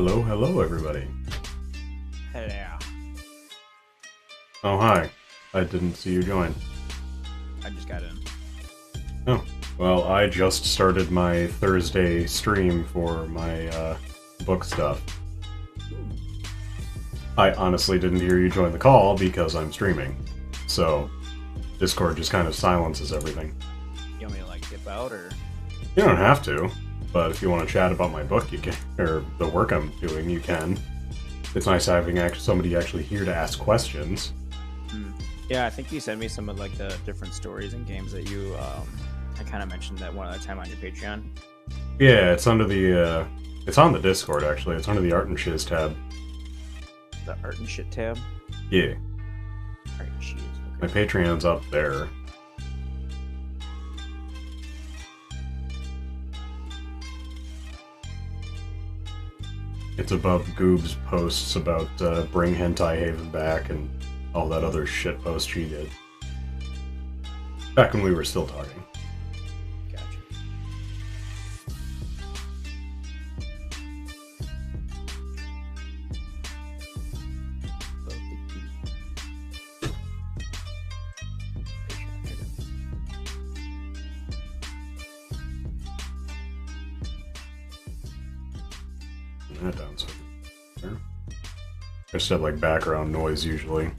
Hello, hello, everybody. Hello. Oh, hi. I didn't see you join. I just got in. Oh, well, I just started my Thursday stream for my book stuff. I honestly didn't hear you join the call because I'm streaming. So, Discord just kind of silences everything. You want me to like dip out or? You don't have to, but if you want to chat about my book, you can, or the work I'm doing, you can. It's nice having somebody actually here to ask questions. Yeah, I think you sent me some of like the different stories and games that you I kind of mentioned that one other time on your Patreon. Yeah, it's under the it's on the Discord actually. It's under the Art and Shiz tab. The art and shit tab. Yeah. Art and shit. My Okay. Patreon's up there. It's above Goob's posts about bring Hentai Haven back and all that other shit post she did. Back when we were still talking. Gotcha. That down so there. I just have like background noise usually.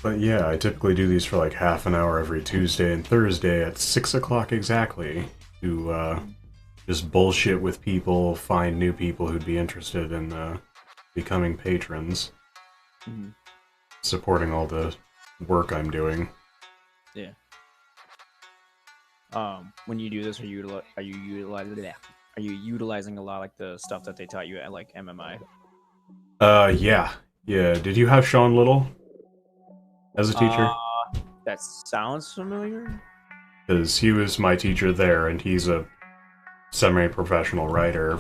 But yeah, I typically do these for like half an hour every Tuesday and Thursday at 6 o'clock exactly to just bullshit with people, find new people who'd be interested in becoming patrons, supporting all the work I'm doing. Yeah. When you do this, are you utilizing a lot like the stuff that they taught you at like MMI? Yeah. Did you have Sean Little as a teacher? That sounds familiar. Because he was my teacher there, and he's a semi-professional writer.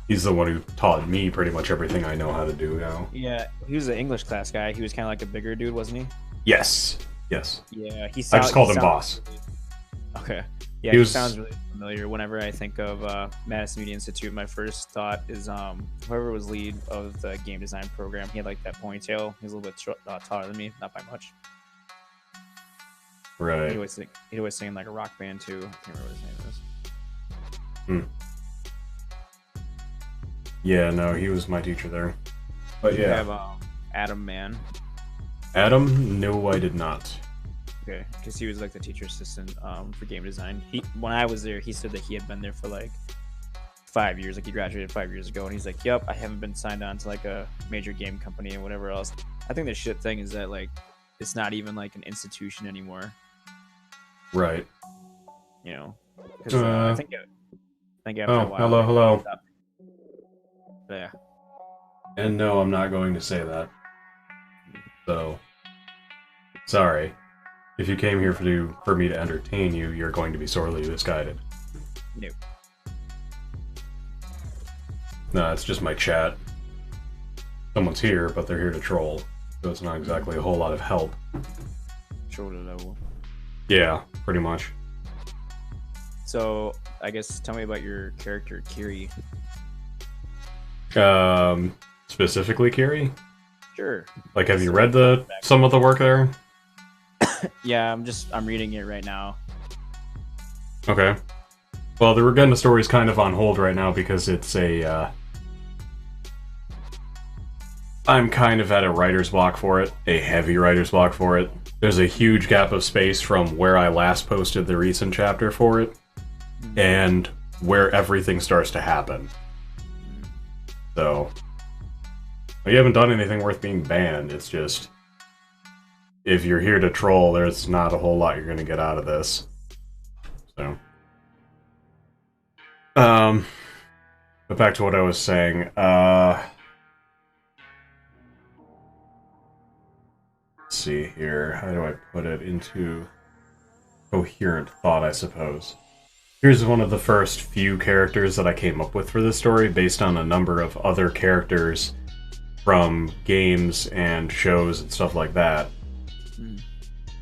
He's the one who taught me pretty much everything I know how to do now. Yeah, he was an English class guy. He was kind of like a bigger dude, wasn't he? Yes. Yeah, I just called him boss. Okay. Yeah, He he was- sounds really familiar. Whenever I think of Madison Media Institute, my first thought is whoever was lead of the game design program. He had like that ponytail. He was a little bit taller than me, not by much. Right. He'd always sing in like a rock band too. I can't remember what his name is. Yeah, no, he was my teacher there. But You yeah. have Adam Mann. Adam? No, I did not. Okay, because he was like the teacher assistant for game design. When I was there, he said that he had been there for like 5 years. Like he graduated 5 years ago, and he's like, "Yep, I haven't been signed on to like a major game company and whatever else." I think the shit thing is that like it's not even like an institution anymore. Right. You know, because I think after Oh, a while. hello. Yeah. And no, I'm not going to say that. So, sorry. If you came here for me to entertain you, you're going to be sorely misguided. Nope. No, it's just my chat. Someone's here, but they're here to troll, so it's not exactly a whole lot of help. Shoulder level. Yeah, pretty much. So I guess tell me about your character Kiri. Specifically, Kiri? Sure. Like, have you read some of the work there? Yeah, I'm reading it right now. Okay. Well, the Ragunna story's kind of on hold right now because it's I'm kind of at a writer's block for it. A heavy writer's block for it. There's a huge gap of space from where I last posted the recent chapter for it and where everything starts to happen. So, well, you haven't done anything worth being banned. It's just, if you're here to troll, there's not a whole lot you're going to get out of this. So, but back to what I was saying. Let's see here. How do I put it into coherent thought, I suppose? Here's one of the first few characters that I came up with for this story, based on a number of other characters from games and shows and stuff like that.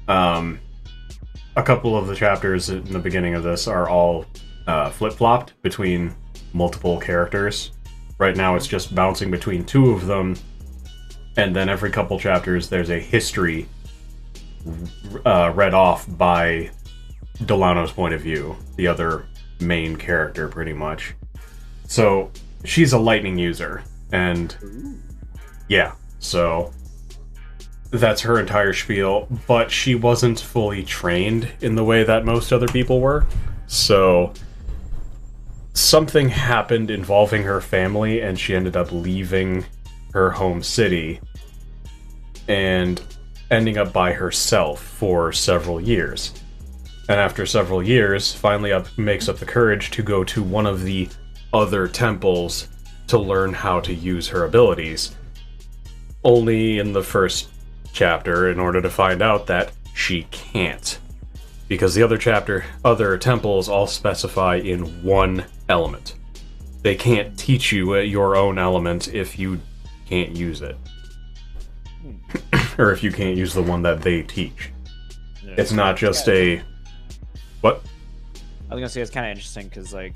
A couple of the chapters in the beginning of this are all flip-flopped between multiple characters. Right now it's just bouncing between two of them, and then every couple chapters there's a history read off by Delano's point of view, the other main character, pretty much. So she's a lightning user, and yeah, so that's her entire spiel, but she wasn't fully trained in the way that most other people were. So something happened involving her family, and she ended up leaving her home city and ending up by herself for several years. And after several years, finally makes up the courage to go to one of the other temples to learn how to use her abilities. Only in the first chapter, in order to find out that she can't. Because the other temples all specify in one element. They can't teach you your own element if you can't use it. Or if you can't use the one that they teach. Yeah, it's not just a... What? I was gonna say it's kind of interesting because, like,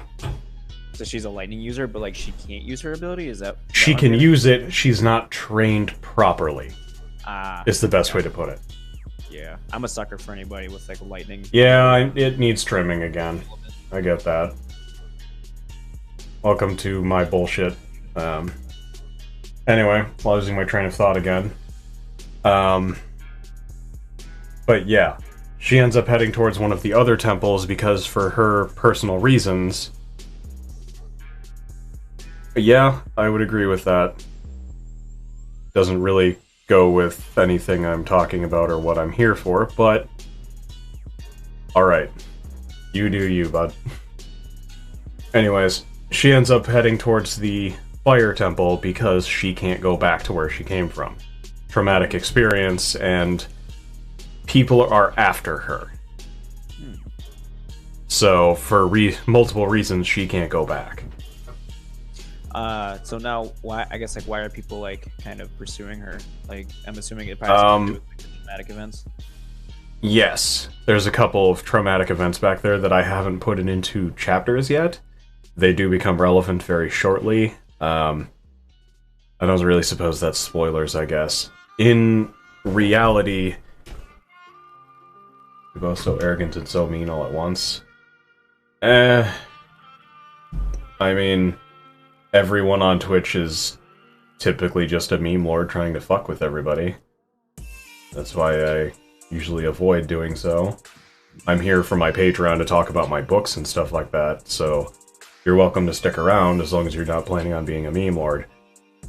so she's a lightning user, but like she can't use her ability. Is that she can use it? She's not trained properly. Ah, is the best way to put it. Yeah, I'm a sucker for anybody with like lightning. Yeah, it needs trimming again. I get that. Welcome to my bullshit. Anyway, losing my train of thought again. But yeah. She ends up heading towards one of the other temples because for her personal reasons. Yeah, I would agree with that. Doesn't really go with anything I'm talking about or what I'm here for, but... Alright. You do you, bud. Anyways, she ends up heading towards the fire temple because she can't go back to where she came from. Traumatic experience, and... people are after her. So, for multiple reasons, she can't go back. So now, why are people, like, kind of pursuing her? Like, I'm assuming it probably has to do with like, the traumatic events? Yes. There's a couple of traumatic events back there that I haven't put into chapters yet. They do become relevant very shortly. I don't really suppose that's spoilers, I guess. In reality... We're both so arrogant and so mean all at once. I mean, everyone on Twitch is typically just a meme lord trying to fuck with everybody. That's why I usually avoid doing so. I'm here for my Patreon to talk about my books and stuff like that, so you're welcome to stick around as long as you're not planning on being a meme lord.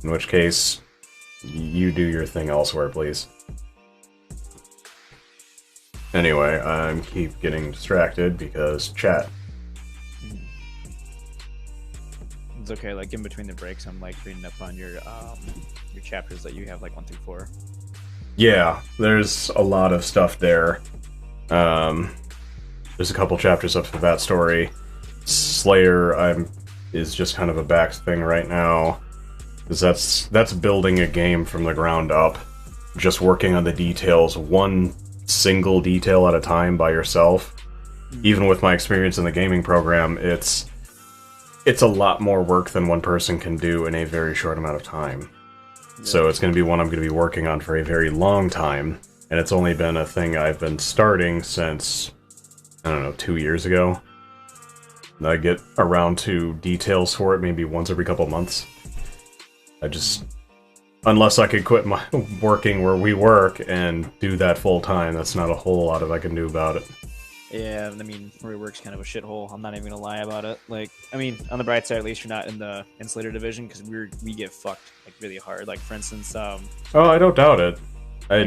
In which case, you do your thing elsewhere, please. Anyway, I keep getting distracted because chat. It's okay, like in between the breaks I'm like reading up on your chapters that you have like 1 through 4. Yeah, there's a lot of stuff there. There's a couple chapters up for that story. Slayer is just kind of a back thing right now. Because that's building a game from the ground up. Just working on the details, one single detail at a time by yourself. Even with my experience in the gaming program, it's a lot more work than one person can do in a very short amount of time. Yeah. So it's going to be one I'm going to be working on for a very long time, and it's only been a thing I've been starting since, I don't know, 2 years ago. And I get around to details for it maybe once every couple months. Unless I could quit my working where we work and do that full time, that's not a whole lot I can do about it. Yeah, I mean, where work's kind of a shithole. I'm not even gonna lie about it. Like, I mean, on the bright side, at least you're not in the insulator division because we get fucked like really hard. Like, for instance, oh, I don't doubt it. I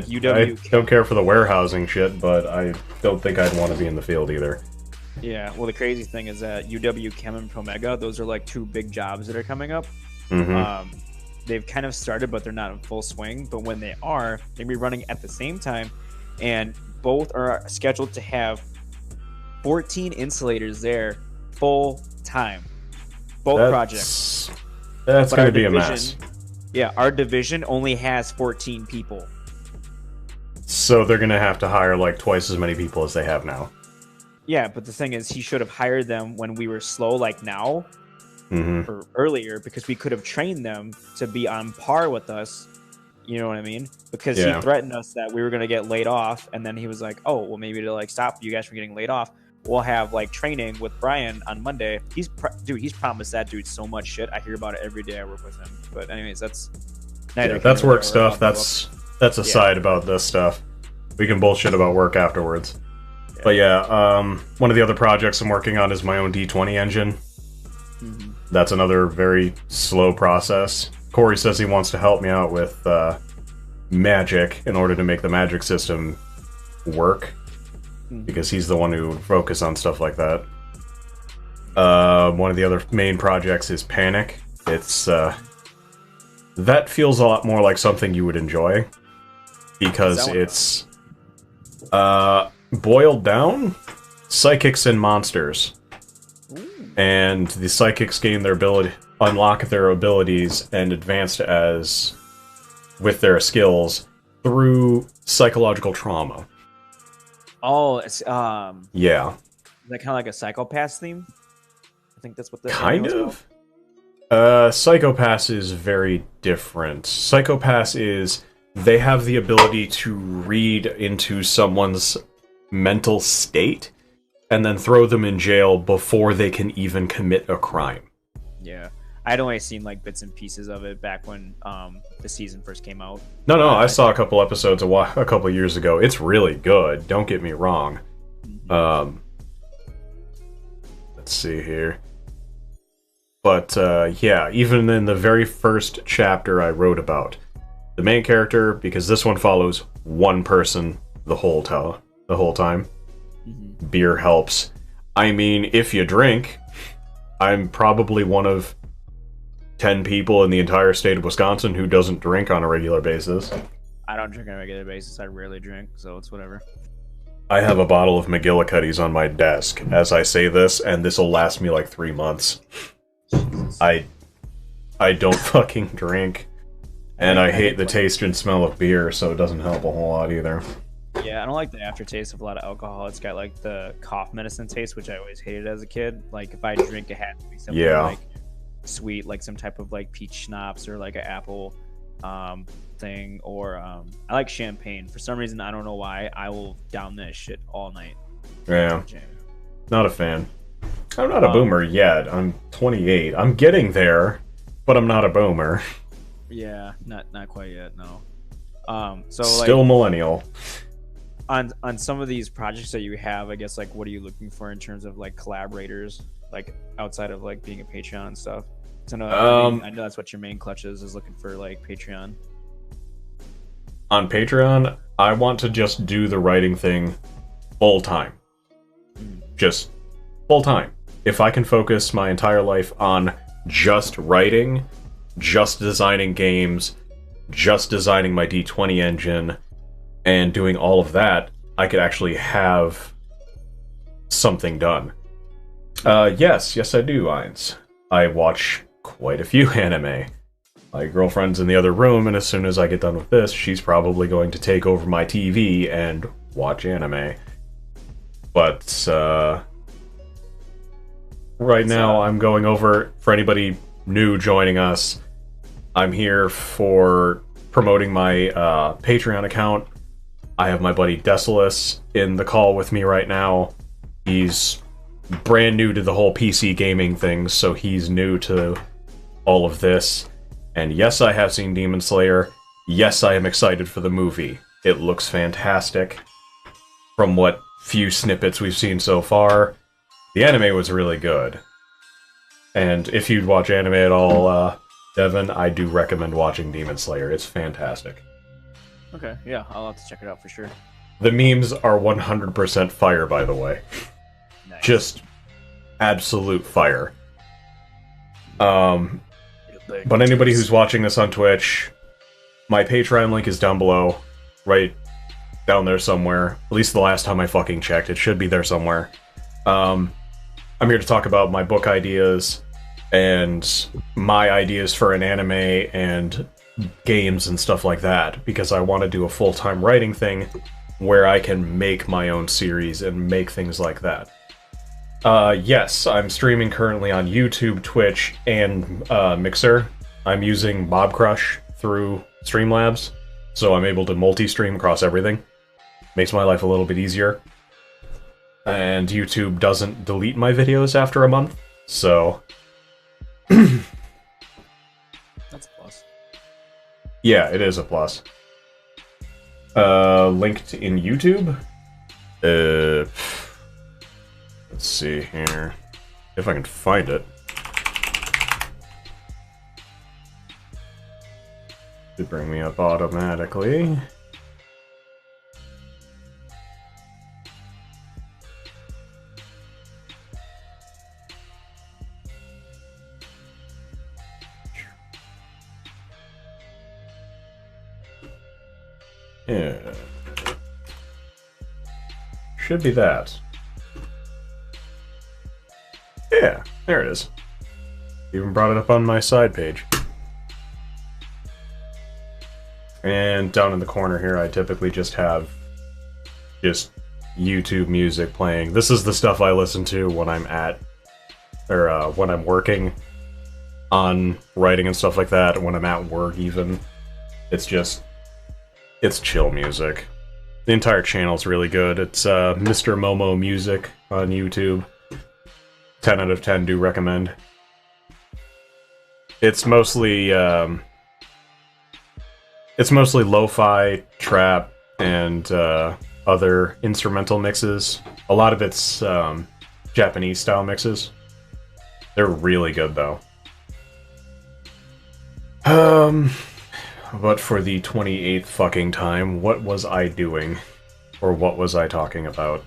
don't care for the warehousing shit, but I don't think I'd want to be in the field either. Yeah, well, the crazy thing is that UW Chem and Promega, those are like 2 big jobs that are coming up. Mm-hmm. They've kind of started, but they're not in full swing. But when they are, they'll be running at the same time, and both are scheduled to have 14 insulators there full time. Both projects. That's going to be a mess. Yeah, our division only has 14 people. So they're going to have to hire like twice as many people as they have now. Yeah, but the thing is, he should have hired them when we were slow, like now, or earlier, because we could have trained them to be on par with us. You know what I mean? Because he Yeah. threatened us that we were gonna get laid off, and then he was like, "Oh, well, maybe to like stop you guys from getting laid off, we'll have like training with Brian on Monday." He's promised that dude so much shit. I hear about it every day I work with him. But anyways, that's neither. Yeah, that's here nor work there. stuff. That's aside about this stuff. We can bullshit about work afterwards. Yeah. But yeah, one of the other projects I'm working on is my own D20 engine. That's another very slow process. Corey says he wants to help me out with magic in order to make the magic system work, because he's the one who would focus on stuff like that. One of the other main projects is Panic. It's that feels a lot more like something you would enjoy, because it's boiled down psychics and monsters. And the psychics gain their ability, unlock their abilities, and advance with their skills through psychological trauma. Oh, it's Yeah. is that kind of like a Psycho-Pass theme? I think that's what the Kind anime was of. called. Psycho-Pass is very different. Psycho-Pass is they have the ability to read into someone's mental state and then throw them in jail before they can even commit a crime. Yeah, I'd only seen like bits and pieces of it back when the season first came out. No, I saw a couple episodes a couple years ago. It's really good. Don't get me wrong. Let's see here. But yeah, even in the very first chapter I wrote about, the main character, because this one follows one person the whole time. Beer helps. I mean, if you drink, I'm probably one of 10 people in the entire state of Wisconsin who doesn't drink on a regular basis. I don't drink on a regular basis. I rarely drink, so it's whatever. I have a bottle of McGillicuddy's on my desk as I say this, and this will last me like 3 months. I don't fucking drink, and I hate the taste and smell of beer, so it doesn't help a whole lot either. Yeah, I don't like the aftertaste of a lot of alcohol. It's got like the cough medicine taste, which I always hated as a kid. Like if I drink, it had to be something like sweet, like some type of like peach schnapps or like an apple thing, or I like champagne. For some reason, I don't know why, I will down this shit all night. Yeah, not a fan. I'm not a boomer yet. I'm 28. I'm getting there, but I'm not a boomer. Yeah, not quite yet. No. So still like, millennial. On some of these projects that you have, I guess, like, what are you looking for in terms of like collaborators, like outside of like being a Patreon and stuff? So I know that's what your main clutch is looking for, like Patreon. On Patreon, I want to just do the writing thing full time. Just full time. If I can focus my entire life on just writing, just designing games, just designing my D20 engine, and doing all of that, I could actually have something done. Yes, I do, Ainz. I watch quite a few anime. My girlfriend's in the other room, and as soon as I get done with this, she's probably going to take over my TV and watch anime. But, right now, I'm going over, for anybody new joining us, I'm here for promoting my Patreon account. I have my buddy Desolus in the call with me right now. He's brand new to the whole PC gaming thing, so he's new to all of this. And yes, I have seen Demon Slayer. Yes, I am excited for the movie. It looks fantastic. From what few snippets we've seen so far, the anime was really good. And if you'd watch anime at all, Devin, I do recommend watching Demon Slayer. It's fantastic. Okay, yeah, I'll have to check it out for sure. The memes are 100% fire, by the way. Nice. Just absolute fire. But anybody who's watching this on Twitch, my Patreon link is down below. Right down there somewhere. At least the last time I fucking checked. It should be there somewhere. I'm here to talk about my book ideas and my ideas for an anime and games and stuff like that, because I want to do a full-time writing thing where I can make my own series and make things like that. Yes, I'm streaming currently on YouTube, Twitch, and Mixer. I'm using Mobcrush through Streamlabs, so I'm able to multi-stream across everything. Makes my life a little bit easier. And YouTube doesn't delete my videos after a month, so... That's a plus. Yeah, it is a plus. Linked in YouTube? Let's see here. If I can find it. Should bring me up automatically. Yeah. Should be that. Yeah, there it is. Even brought it up on my side page. And down in the corner here, I typically just have YouTube music playing. This is the stuff I listen to when I'm when I'm working on writing and stuff like that, when I'm at work even. It's chill music. The entire channel's really good. It's Mr. Momo Music on YouTube. 10 out of 10 do recommend. It's mostly lo-fi, trap, and other instrumental mixes. A lot of it's Japanese style mixes. They're really good though. But for the 28th fucking time, what was I doing? Or what was I talking about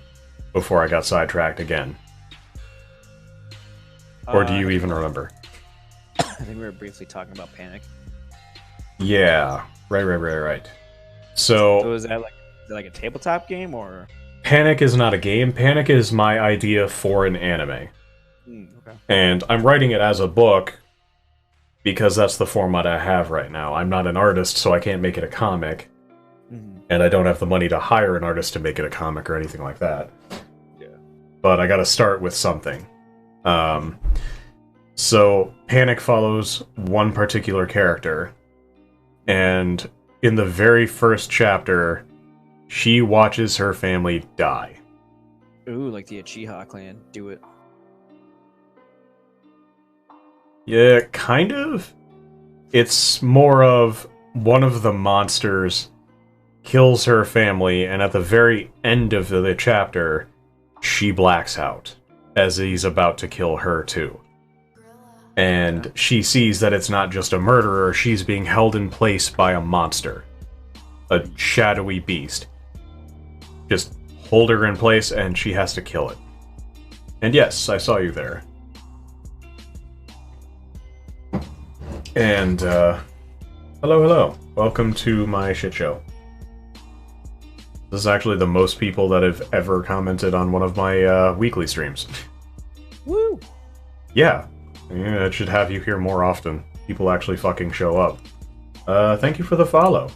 before I got sidetracked again? Or do you even remember? I think we were briefly talking about Panic. Yeah, right. So is that like a tabletop game, or? Panic is not a game. Panic is my idea for an anime. Okay. And I'm writing it as a book because that's the format I have right now. I'm not an artist, so I can't make it a comic. Mm-hmm. And I don't have the money to hire an artist to make it a comic or anything like that. Yeah. But I gotta start with something. So Panic follows one particular character, and in the very first chapter, she watches her family die. Ooh, like the Uchiha clan. Do it. Yeah, kind of. It's more of one of the monsters kills her family, and at the very end of the chapter, she blacks out, as he's about to kill her too. And she sees that it's not just a murderer, she's being held in place by a monster. A shadowy beast. Just hold her in place and she has to kill it. And yes, I saw you there. And, hello. Welcome to my shit show. This is actually the most people that have ever commented on one of my, weekly streams. Woo! Yeah, it should have you here more often. People actually fucking show up. Thank you for the follow.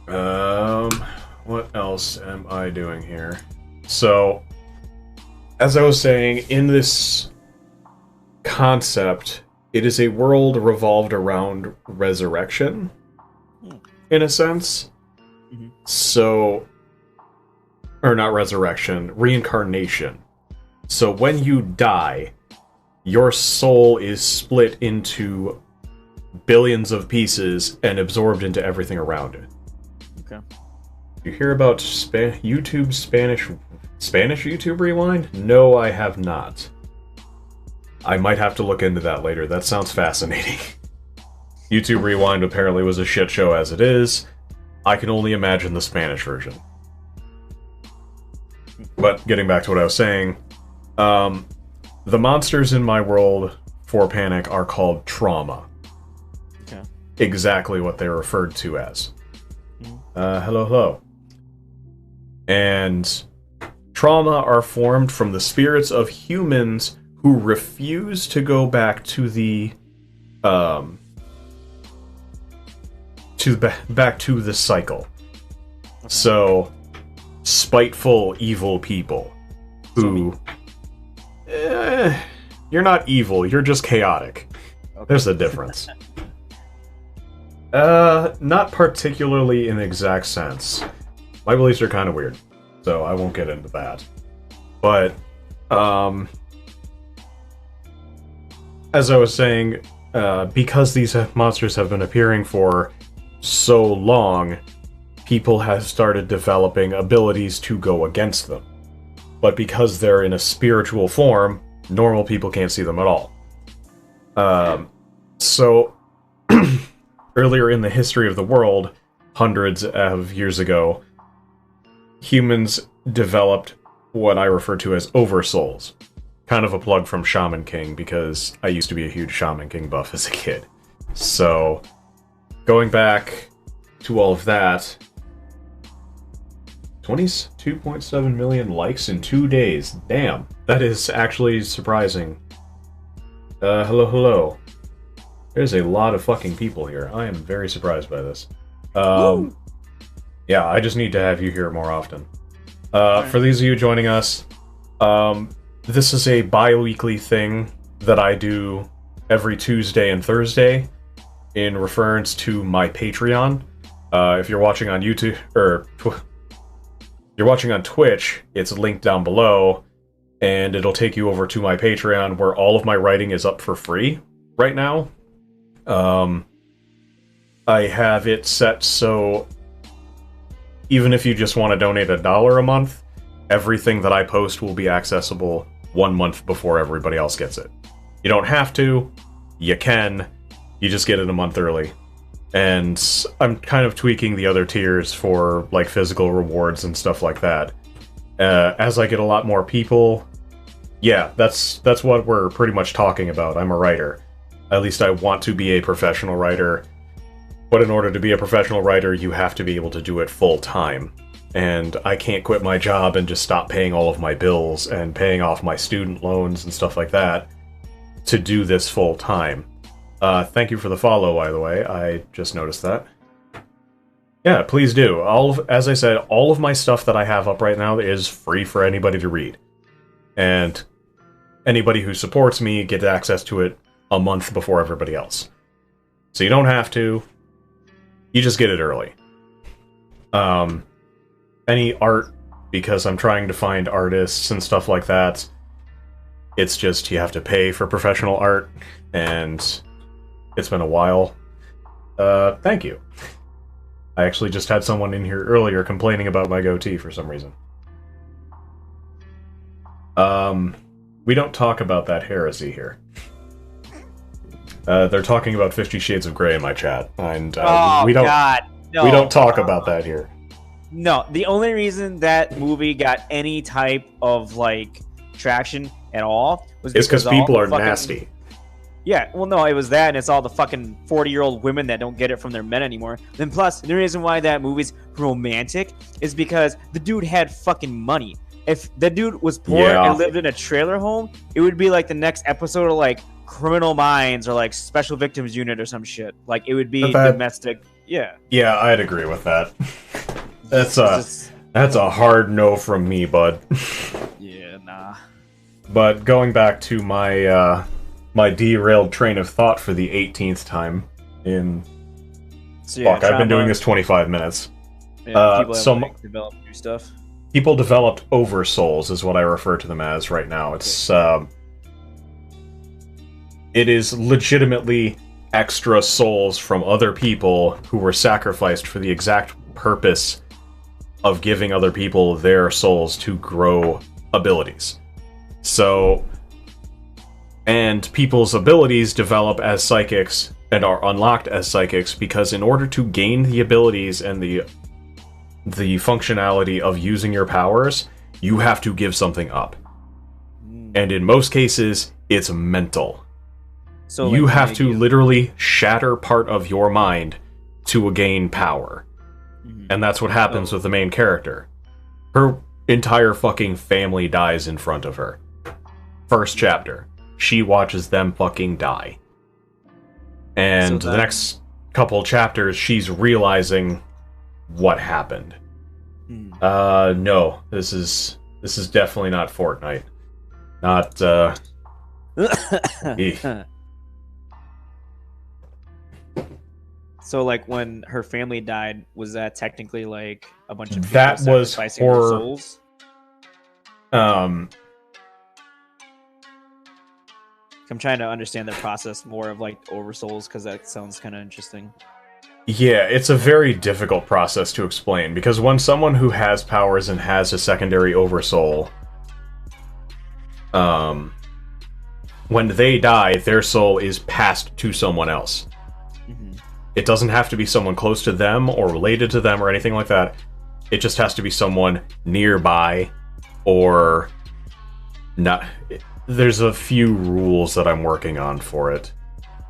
What else am I doing here? So, as I was saying, in this concept, it is a world revolved around resurrection, in a sense. Mm-hmm. So, or not resurrection, reincarnation. So when you die, your soul is split into billions of pieces and absorbed into everything around it. Okay. You hear about Spanish YouTube Rewind? No, I have not. I might have to look into that later. That sounds fascinating. YouTube Rewind apparently was a shit show as it is. I can only imagine the Spanish version. But getting back to what I was saying, the monsters in my world for Panic are called trauma. Okay. Exactly what they're referred to as. Hello. And trauma are formed from the spirits of humans who refuse to go back to the back to the cycle. So, spiteful, evil people who... you're not evil, you're just chaotic. Okay. There's a difference. Not particularly in the exact sense. My beliefs are kind of weird, so I won't get into that. But, as I was saying, because these monsters have been appearing for so long, people have started developing abilities to go against them. But because they're in a spiritual form, normal people can't see them at all. So, earlier in the history of the world, hundreds of years ago, humans developed what I refer to as oversouls. Kind of a plug from Shaman King, because I used to be a huge Shaman King buff as a kid. So, going back to all of that, 22.7 million likes in 2 days. Damn, that is actually surprising. Hello. There's a lot of fucking people here. I am very surprised by this. Yeah, I just need to have you here more often. For these of you joining us, this is a bi-weekly thing that I do every Tuesday and Thursday in reference to my Patreon. If you're watching on YouTube, or you're watching on Twitch, it's linked down below, and it'll take you over to my Patreon, where all of my writing is up for free right now. I have it set so even if you just want to donate $1 a month, everything that I post will be accessible 1 month before everybody else gets it. You don't have to, you can, you just get it a month early. And I'm kind of tweaking the other tiers for like physical rewards and stuff like that. As I get a lot more people, yeah, that's what we're pretty much talking about. I'm a writer. At least I want to be a professional writer. But in order to be a professional writer, you have to be able to do it full time. And I can't quit my job and just stop paying all of my bills and paying off my student loans and stuff like that to do this full time. Thank you for the follow, by the way. I just noticed that. Yeah, please do. As I said, all of my stuff that I have up right now is free for anybody to read. And anybody who supports me gets access to it a month before everybody else. So you don't have to. You just get it early. Any art, because I'm trying to find artists and stuff like that, it's just you have to pay for professional art, and it's been a while. Thank you. I actually just had someone in here earlier complaining about my goatee for some reason. We don't talk about that heresy here. They're talking about 50 Shades of Grey in my chat, and we don't. God, no. We don't talk about that here. No, the only reason that movie got any type of like traction at all was because people are nasty. Yeah, well, no, it was that, and it's all the fucking 40-year-old women that don't get it from their men anymore. Then plus, the reason why that movie's romantic is because the dude had fucking money. If the dude was poor and lived in a trailer home, it would be like the next episode of like Criminal Minds or like Special Victims Unit or some shit. Like it would be domestic. Yeah. Yeah, I'd agree with that. That's a hard no from me, bud. Yeah, nah. But going back to my my derailed train of thought for the 18th time in fuck, I've been doing this 25 minutes. Yeah, people have develop new stuff. People developed oversouls is what I refer to them as right now. It's it is legitimately extra souls from other people who were sacrificed for the exact purpose of giving other people their souls to grow abilities. So, and people's abilities develop as psychics and are unlocked as psychics because in order to gain the abilities and the functionality of using your powers, you have to give something up. And in most cases, it's mental. So you have to literally shatter part of your mind to gain power. And that's what happens with the main character. Her entire fucking family dies in front of her. First chapter. She watches them fucking die. And the next couple chapters, she's realizing what happened. No. This is definitely not Fortnite. Not eek. So, like, when her family died, was that technically like a bunch of people That was sacrificing their for souls? um I'm trying to understand the process more of like oversouls because that sounds kind of interesting. yeah, it's a very difficult process to explain because when someone who has powers and has a secondary oversoul, when they die, their soul is passed to someone else. It doesn't have to be someone close to them or related to them or anything like that. It just has to be someone nearby or not. There's a few rules that I'm working on for it.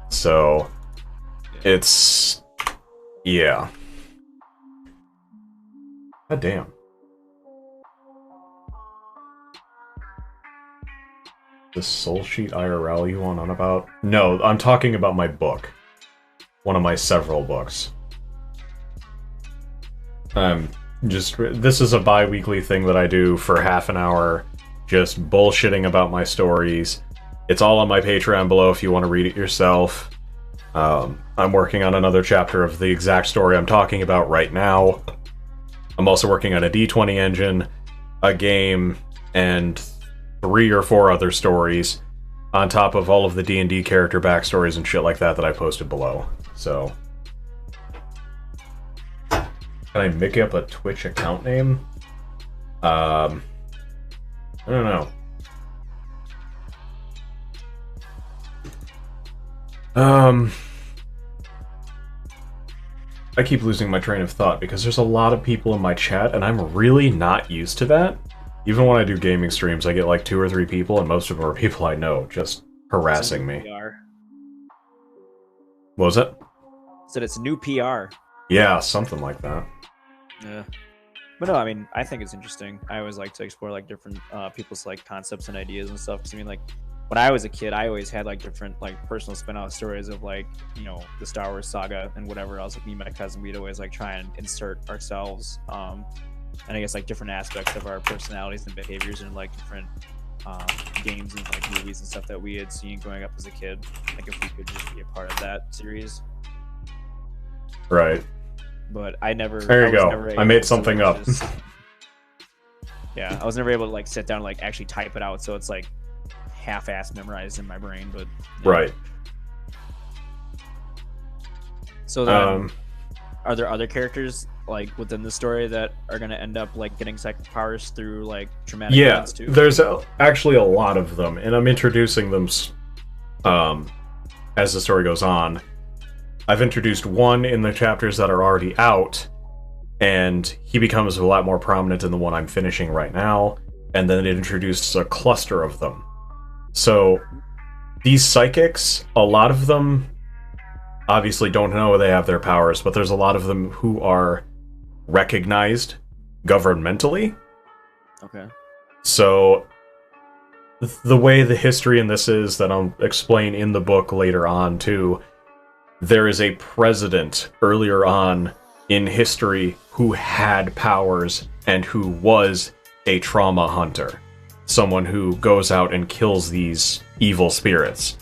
So it's yeah. God damn. The Soul Sheet IRL you want on about? No, I'm talking about my book. One of my several books. This is a bi-weekly thing that I do for half an hour, just bullshitting about my stories. It's all on my Patreon below if you want to read it yourself. I'm working on another chapter of the exact story I'm talking about right now. I'm also working on a D20 engine, a game, and 3 or 4 other stories, on top of all of the D&D character backstories and shit like that I posted below. So, can I make up a Twitch account name? I don't know. I keep losing my train of thought because there's a lot of people in my chat and I'm really not used to that. Even when I do gaming streams, I get like 2 or 3 people and most of them are people I know just harassing me. PR. What was it? Said it's new PR. Yeah, something like that. Yeah. But no, I mean, I think it's interesting. I always like to explore like different people's like concepts and ideas and stuff. Because I mean, like when I was a kid, I always had like different like personal spin-off stories of like, you know, the Star Wars saga and whatever else. Like me and my cousin, we'd always like try and insert ourselves, and I guess like different aspects of our personalities and behaviors in like different games and like movies and stuff that we had seen growing up as a kid. Like if we could just be a part of that series. Right. But I never. There you go. I made something up. Yeah, I was never able to like sit down and like actually type it out, so it's like half-assed memorized in my brain. But yeah. Right. So then, are there other characters like within the story that are going to end up like getting psychic powers through like traumatic events too? There's actually a lot of them, and I'm introducing them as the story goes on. I've introduced one in the chapters that are already out, and he becomes a lot more prominent in the one I'm finishing right now, and then it introduced a cluster of them. So, these psychics, a lot of them obviously don't know they have their powers, but there's a lot of them who are recognized governmentally. Okay. So, the way the history in this is, that I'll explain in the book later on too, there is a president earlier on in history who had powers and who was a trauma hunter. Someone who goes out and kills these evil spirits.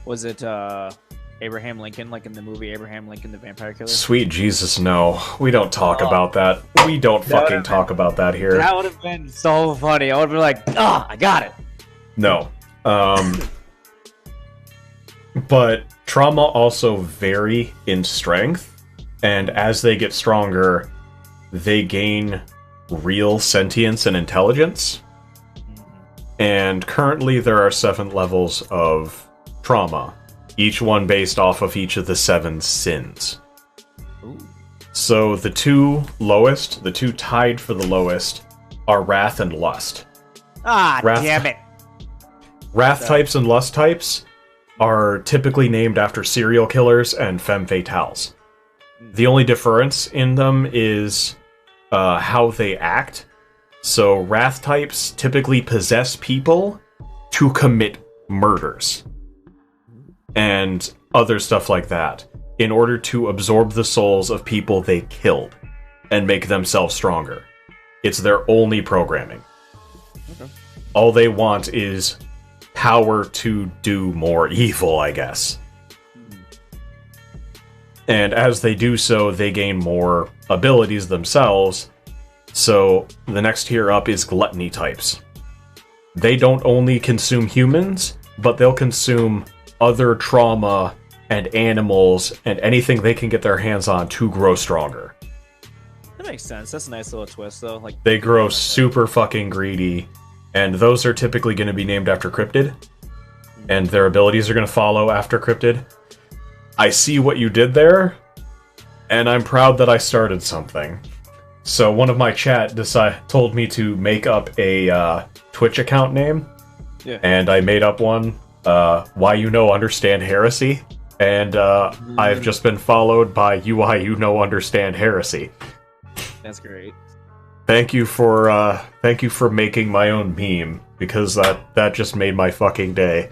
Was it Abraham Lincoln, like in the movie Abraham Lincoln the Vampire Killer? Sweet Jesus, no. We don't talk about that. We don't fucking talk about that here. That would have been so funny. I would have been like, I got it. No. But trauma also vary in strength, and as they get stronger, they gain real sentience and intelligence. And currently there are 7 levels of trauma, each one based off of each of the 7 sins. Ooh. So the 2 lowest, the 2 tied for the lowest, are Wrath and Lust. Damn it. Wrath types and Lust types are typically named after serial killers and femme fatales. The only difference in them is how they act. So Wrath types typically possess people to commit murders and other stuff like that in order to absorb the souls of people they killed and make themselves stronger. It's their only programming. Okay. All they want is power to do more evil, I guess. And as they do so, they gain more abilities themselves. So the next tier up is gluttony types. They don't only consume humans, but they'll consume other trauma and animals and anything they can get their hands on to grow stronger. That makes sense. That's a nice little twist, though. Like They grow super fucking greedy, and those are typically going to be named after cryptid, and their abilities are going to follow after cryptid. I see what you did there, and I'm proud that I started something. So one of my chat told me to make up a Twitch account name, and I made up one, Why You Know Understand Heresy, and I've just been followed by UI You Know Understand Heresy. That's great. Thank you for making my own meme, because that just made my fucking day.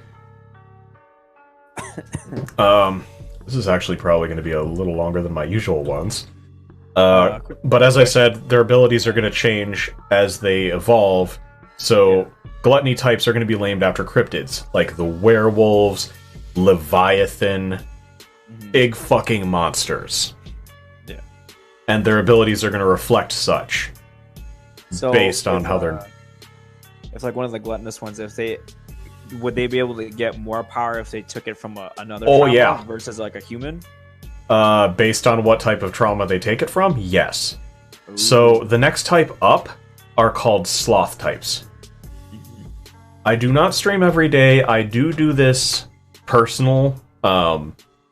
This is actually probably going to be a little longer than my usual ones. But as I said, their abilities are going to change as they evolve. So gluttony types are going to be named after cryptids, like the werewolves, Leviathan, big fucking monsters. Yeah. And their abilities are going to reflect such, based on how they're... If like one of the gluttonous ones, would they be able to get more power if they took it from another trauma versus like a human? Based on what type of trauma they take it from? Yes. Ooh. So the next type up are called sloth types. I do not stream every day. I do this personal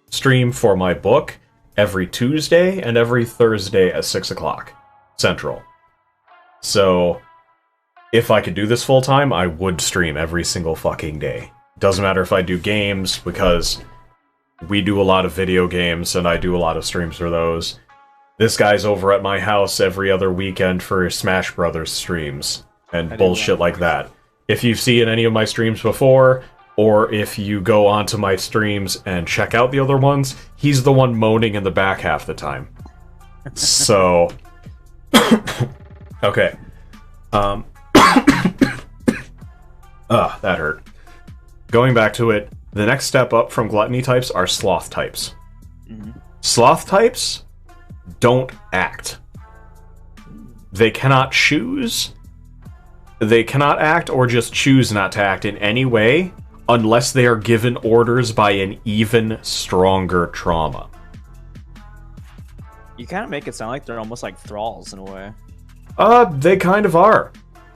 stream for my book every Tuesday and every Thursday at 6 o'clock Central. So if I could do this full time, I would stream every single fucking day. Doesn't matter if I do games, because we do a lot of video games and I do a lot of streams for those. This guy's over at my house every other weekend for his Smash Brothers streams and bullshit like that. If you've seen any of my streams before, or if you go onto my streams and check out the other ones, he's the one moaning in the back half the time. So... okay. That hurt. Going back to it, the next step up from gluttony types are sloth types. Sloth types don't act. They cannot choose. They cannot act or just choose not to act in any way unless they are given orders by an even stronger trauma. You kind of make it sound like they're almost like thralls in a way. They kind of are.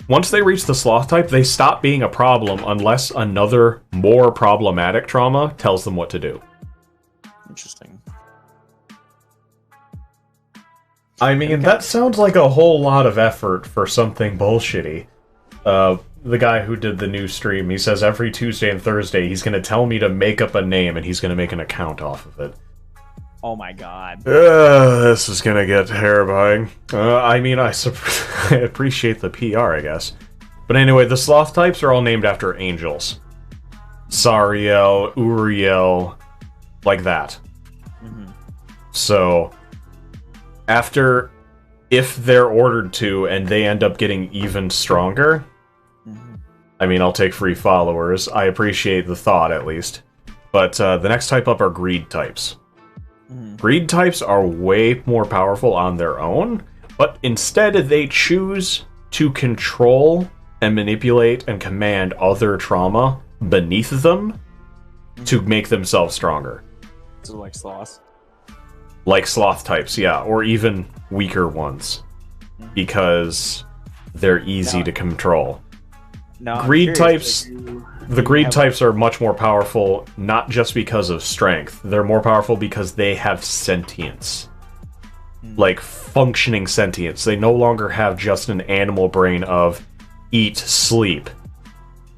Once they reach the sloth type, they stop being a problem unless another, more problematic trauma tells them what to do. Interesting. I mean, that sounds like a whole lot of effort for something bullshitty. The guy who did the new stream, he says every Tuesday and Thursday he's going to tell me to make up a name and he's going to make an account off of it. Oh my god. This is going to get terrifying. I mean, I appreciate the PR, I guess. But anyway, the sloth types are all named after angels. Sariel, Uriel, like that. So, if they're ordered to and they end up getting even stronger, I mean, I'll take free followers. I appreciate the thought, at least. But the next type up are greed types. Greed types are way more powerful on their own, but instead they choose to control and manipulate and command other trauma beneath them to make themselves stronger. So like sloths? Like sloth types, yeah, or even weaker ones, because they're easy to control. Greed types, the greed types are much more powerful, not just because of strength. They're more powerful because they have sentience. Like, functioning sentience. They no longer have just an animal brain of eat, sleep,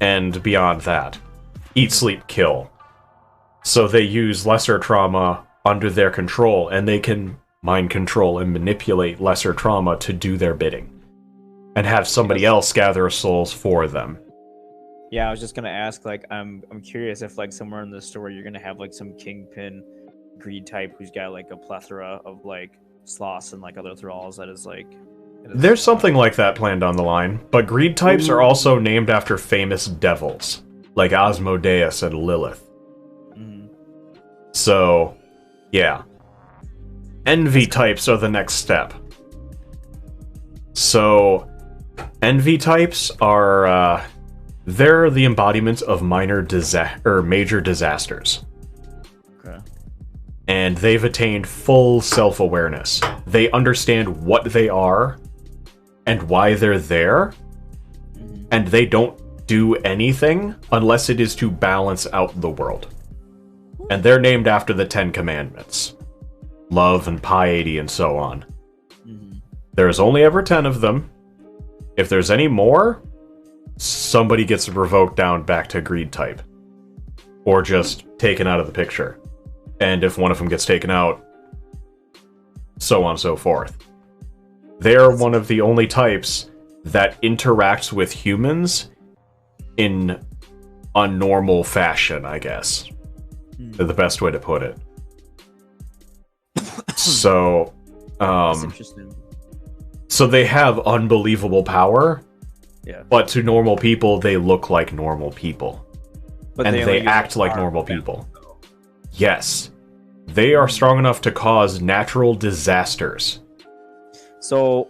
and beyond that. Eat, sleep, kill. So they use lesser trauma under their control, and they can mind control and manipulate lesser trauma to do their bidding. And have somebody else gather souls for them. Yeah, I was just gonna ask, like, I'm curious if, like, somewhere in the story you're gonna have, like, some kingpin greed type who's got, like, a plethora of, like, sloths and, like, other thralls that is, like, There's something like that planned down the line, but greed types are also named after famous devils, like Asmodeus and Lilith. So, yeah. Envy types are the next step. So, envy types are, they're the embodiment of major disasters. Okay. And they've attained full self-awareness. They understand what they are and why they're there, and they don't do anything unless it is to balance out the world. And they're named after the Ten Commandments. Love and piety and so on. There's only ever 10 of them. If there's any more, somebody gets revoked down back to greed type. Or just taken out of the picture. And if one of them gets taken out, so on and so forth. They are one of the only types that interacts with humans in a normal fashion, I guess. The best way to put it. So, That's interesting. so they have unbelievable power, Yeah. but to normal people, they look like normal people. But And only they use act the like power normal of them, people. though. Yes. They are strong enough to cause natural disasters, So,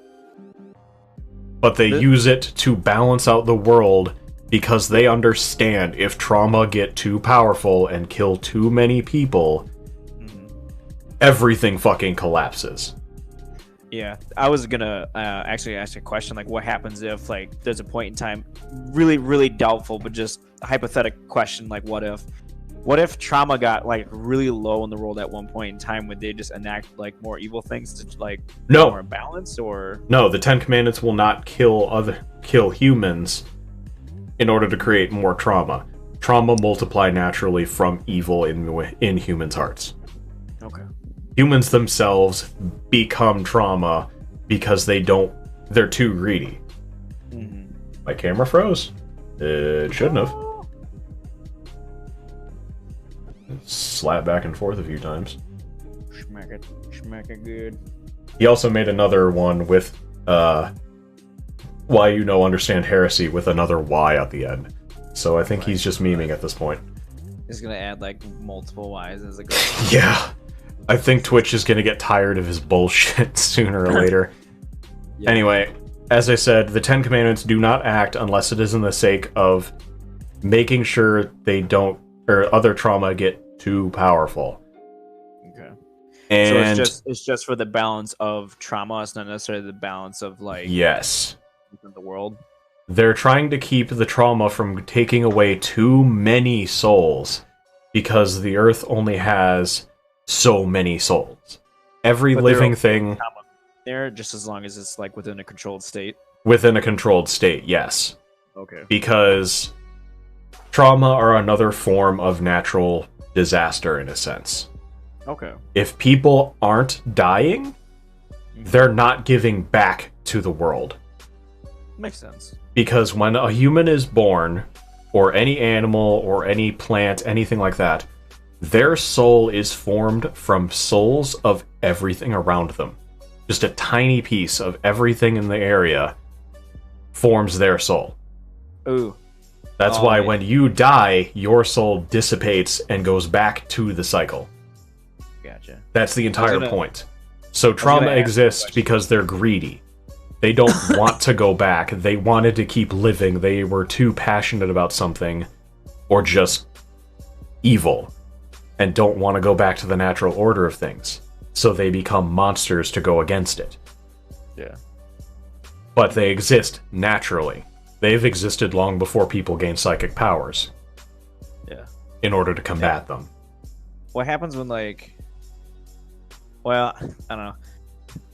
but they use it to balance out the world because they understand if trauma get too powerful and kill too many people, everything fucking collapses. yeah, I was gonna actually ask a question, like, what happens if, like, there's a point in time, really, really doubtful, but just a hypothetical question, like, what if trauma got, like, really low in the world at one point in time? Would they just enact, like, more evil things to, like, No. more balance, or? No, the Ten Commandments will not kill humans in order to create more trauma. Trauma multiply naturally from evil in humans' hearts. Okay. Humans themselves become trauma because they're too greedy. My camera froze. It shouldn't have. Slap back and forth a few times. Smack it good. He also made another one with why you understand heresy with another Y at the end. So I think he's just memeing at this point. He's gonna add, like, multiple Y's as it goes. Yeah. I think Twitch is gonna get tired of his bullshit sooner or later. Yeah. Anyway, as I said, the Ten Commandments do not act unless it is in the sake of making sure they don't, or other trauma get too powerful. Okay. And So it's just for the balance of trauma. It's not necessarily the balance of, like, yes, within the world. they're trying to keep the trauma from taking away too many souls because the Earth only has so many souls. Every But living they're thing trauma there, just as long as it's, like, within a controlled state. within a controlled state, yes. Okay. Because trauma are another form of natural disaster in a sense. Okay. If people aren't dying, they're not giving back to the world. Makes sense. Because when a human is born, or any animal, or any plant, anything like that, their soul is formed from souls of everything around them. Just a tiny piece of everything in the area forms their soul. Ooh. That's why when you die, your soul dissipates and goes back to the cycle. Gotcha. That's the entire gonna- point. So gonna trauma ask you a exists question. because they're greedy. They don't want to go back. They wanted to keep living. They were too passionate about something, or just evil, and don't want to go back to the natural order of things. So they become monsters to go against it. Yeah. But they exist naturally. They've existed long before people gain psychic powers Yeah. in order to combat them. What happens when, like, well, I don't know.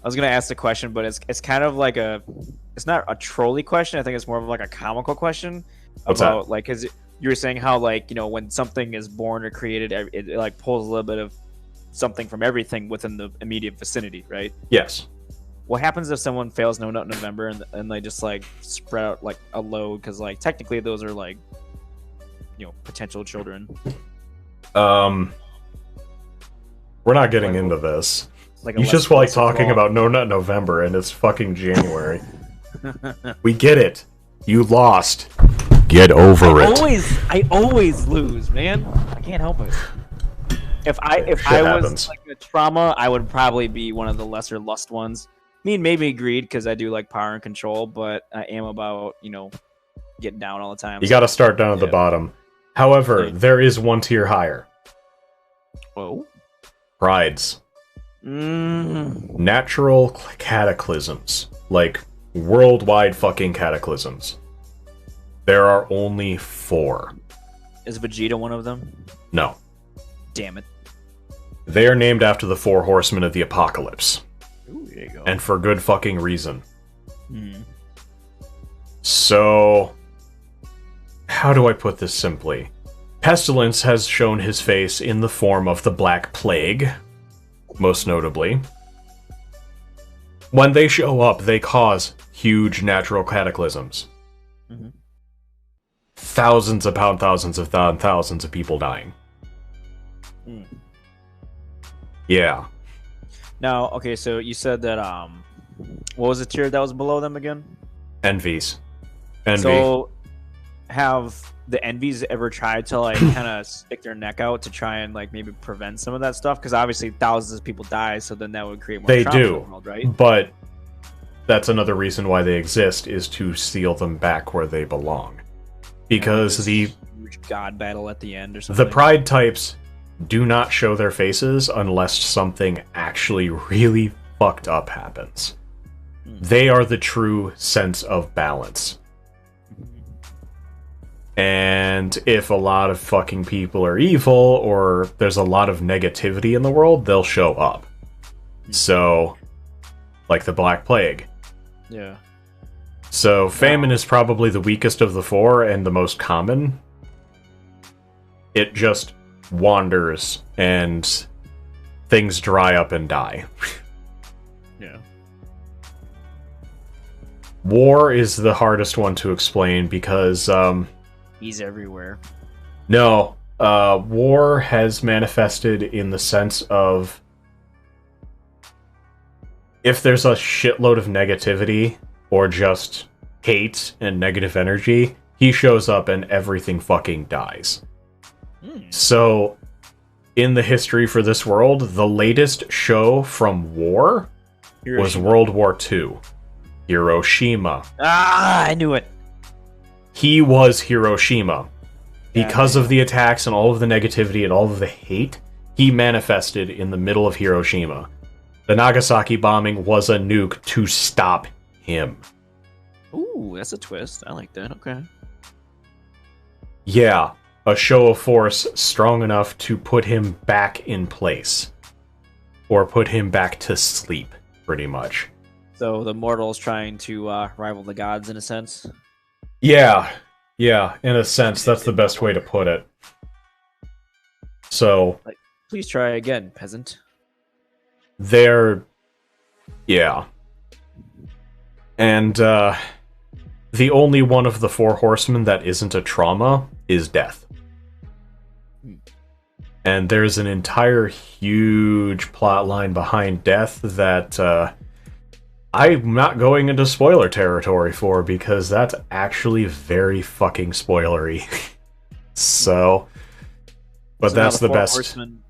I was gonna ask the question, but it's kind of like it's not a trolley question. I think it's more of like a comical question. What's about, like, because you were saying how, like, when something is born or created, it like pulls a little bit of something from everything within the immediate vicinity, right? Yes. What happens if someone fails No Nut November and they just, like, spread out, like, a load? Because, like, technically those are, like, potential children. We're not getting into this. Like You just like talking about No Nut November, and it's fucking January. We get it. You lost. Get over it. I always lose, man. I can't help it. If I happens. was like a trauma, I would probably be one of the lesser lust ones. I mean, maybe greed because I do like power and control, but I am about getting down all the time. You got to start down at the bottom. However, there is one tier higher. Oh, prides. Natural cataclysms, like worldwide fucking cataclysms. There are only 4. Is Vegeta one of them? No. Damn it. They are named after the 4 horsemen of the apocalypse. Ooh, there you go. And for good fucking reason. So, how do I put this simply? Pestilence has shown his face in the form of the Black Plague, most notably. When they show up, they cause huge natural cataclysms. Thousands upon thousands of thousands of people dying. Yeah. Now, okay, so you said that what was the tier that was below them again? Envies. Envy. So have the envies ever tried to like kind of stick their neck out to try and like maybe prevent some of that stuff? Because obviously thousands of people die, so then that would create more they trauma do, in the world, right? But that's another reason why they exist, is to seal them back where they belong. Because the huge god battle at the end or something. The pride types do not show their faces unless something actually really fucked up happens. They are the true sense of balance. And if a lot of fucking people are evil, or there's a lot of negativity in the world, they'll show up. So, like the Black Plague. Yeah. So, famine is probably the weakest of the 4 and the most common. It just wanders and things dry up and die. Yeah. War is the hardest one to explain because, he's everywhere. No, war has manifested in the sense of if there's a shitload of negativity or just hate and negative energy, he shows up and everything fucking dies. So, in the history for this world, the latest show from war was World War II. Hiroshima. Ah, I knew it. He was Hiroshima. Because of the attacks and all of the negativity and all of the hate, he manifested in the middle of Hiroshima. The Nagasaki bombing was a nuke to stop him. Ooh, that's a twist. I like that. Okay. Yeah, a show of force strong enough to put him back in place. Or put him back to sleep, pretty much. So the mortals trying to rival the gods in a sense? Yeah, in a sense, that's the best way to put it. So... like, please try again, peasant. They're... yeah. And, the only one of the 4 horsemen that isn't a trauma is death. And there's an entire huge plot line behind death that, I'm not going into spoiler territory for, because that's actually very fucking spoilery. So... but so that's the best. Horsemen,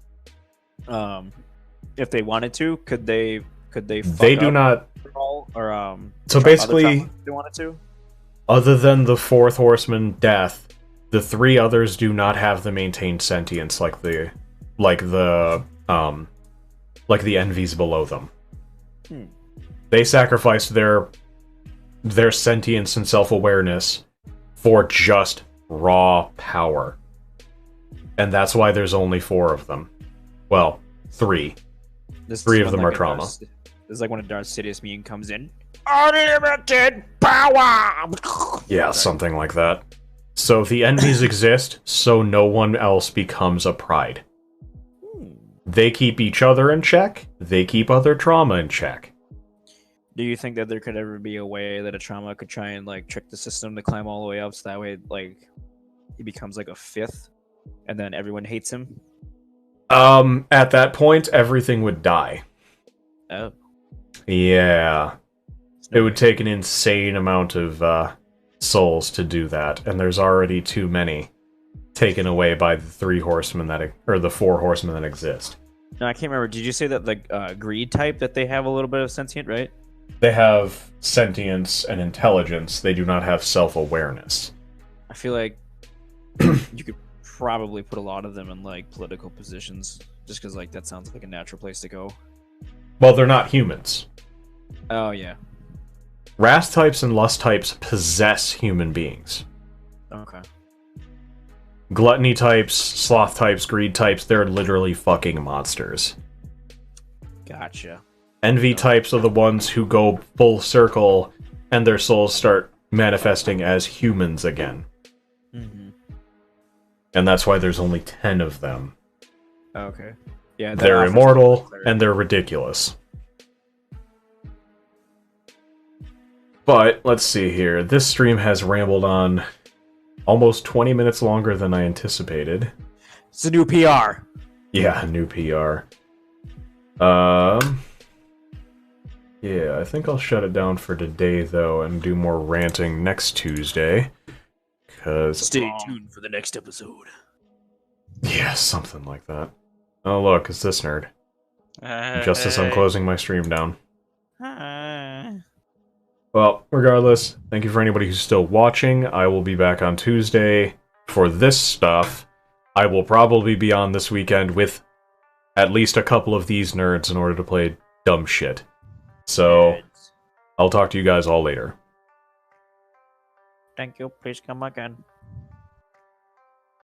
if they wanted to, could they They do not... or so basically, if they wanted to? Other than the 4th horseman, Death, the 3 others do not have the maintained sentience like the envies below them. They sacrificed their sentience and self-awareness for just raw power. And that's why there's only 4 of them. Well, 3. 3 of them are trauma. This is like when a Darth Sidious meme comes in. Unlimited power! Yeah, something like that. So the envies exist, so no one else becomes a pride. They keep each other in check, they keep other trauma in check. Do you think that there could ever be a way that a trauma could try and like trick the system to climb all the way up so that way like he becomes like a 5th and then everyone hates him? At that point, everything would die. Oh, Yeah. it's no It would way. take an insane amount of souls to do that, and there's already too many taken away by the the four horsemen that exist. No, I can't remember. Did you say that the greed type that they have a little bit of sentient, right? They have sentience and intelligence, they do not have self-awareness. I feel like you could probably put a lot of them in like political positions, just because like that sounds like a natural place to go. Well, they're not humans. Oh yeah. Wrath types and lust types possess human beings. Okay. Gluttony types, sloth types, greed types, they're literally fucking monsters. Gotcha. Envy types are the ones who go full circle and their souls start manifesting as humans again. Mm-hmm. And that's why there's only 10 of them. Okay. Yeah. that They're offers immortal clarity. and they're ridiculous. But let's see here. This stream has rambled on almost 20 minutes longer than I anticipated. It's a new PR. Yeah, new PR. Yeah, I think I'll shut it down for today, though, and do more ranting next Tuesday. Because... Stay tuned for the next episode. Yeah, something like that. Oh, look, it's this nerd. Just as I'm closing my stream down. Well, regardless, thank you for anybody who's still watching. I will be back on Tuesday for this stuff. I will probably be on this weekend with at least a couple of these nerds in order to play dumb shit. So, I'll talk to you guys all later. Thank you. Please come again.